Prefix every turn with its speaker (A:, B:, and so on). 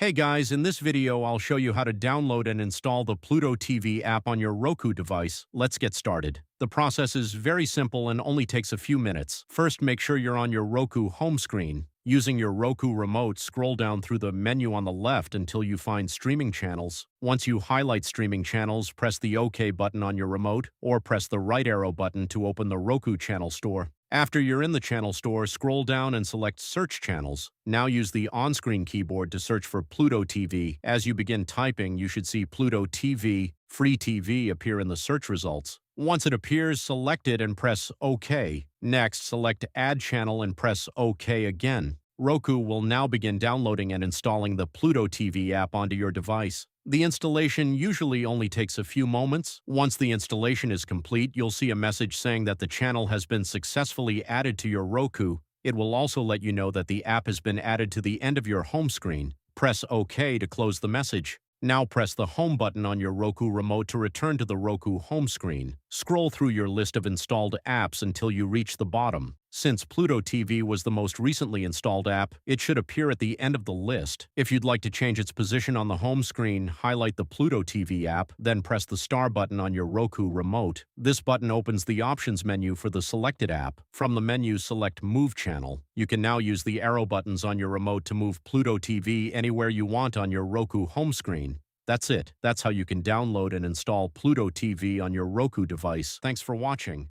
A: Hey guys, in this video I'll show you how to download and install the Pluto TV app on your Roku device. Let's get started. The process is very simple and only takes a few minutes. First, make sure you're on your Roku home screen. Using your Roku remote, scroll down through the menu on the left until you find streaming channels. Once you highlight streaming channels, press the OK button on your remote, or press the right arrow button to open the Roku channel store. After you're in the channel store, scroll down and select Search Channels. Now use the on-screen keyboard to search for Pluto TV. As you begin typing, you should see Pluto TV, Free TV appear in the search results. Once it appears, select it and press OK. Next, select Add Channel and press OK again. Roku will now begin downloading and installing the Pluto TV app onto your device. The installation usually only takes a few moments. Once the installation is complete, you'll see a message saying that the channel has been successfully added to your Roku. It will also let you know that the app has been added to the end of your home screen. Press OK to close the message. Now press the Home button on your Roku remote to return to the Roku home screen. Scroll through your list of installed apps until you reach the bottom. Since Pluto TV was the most recently installed app, it should appear at the end of the list. If you'd like to change its position on the home screen, highlight the Pluto TV app, then press the star button on your Roku remote. This button opens the options menu for the selected app. From the menu, select Move Channel. You can now use the arrow buttons on your remote to move Pluto TV anywhere you want on your Roku home screen. That's it. That's how you can download and install Pluto TV on your Roku device. Thanks for watching.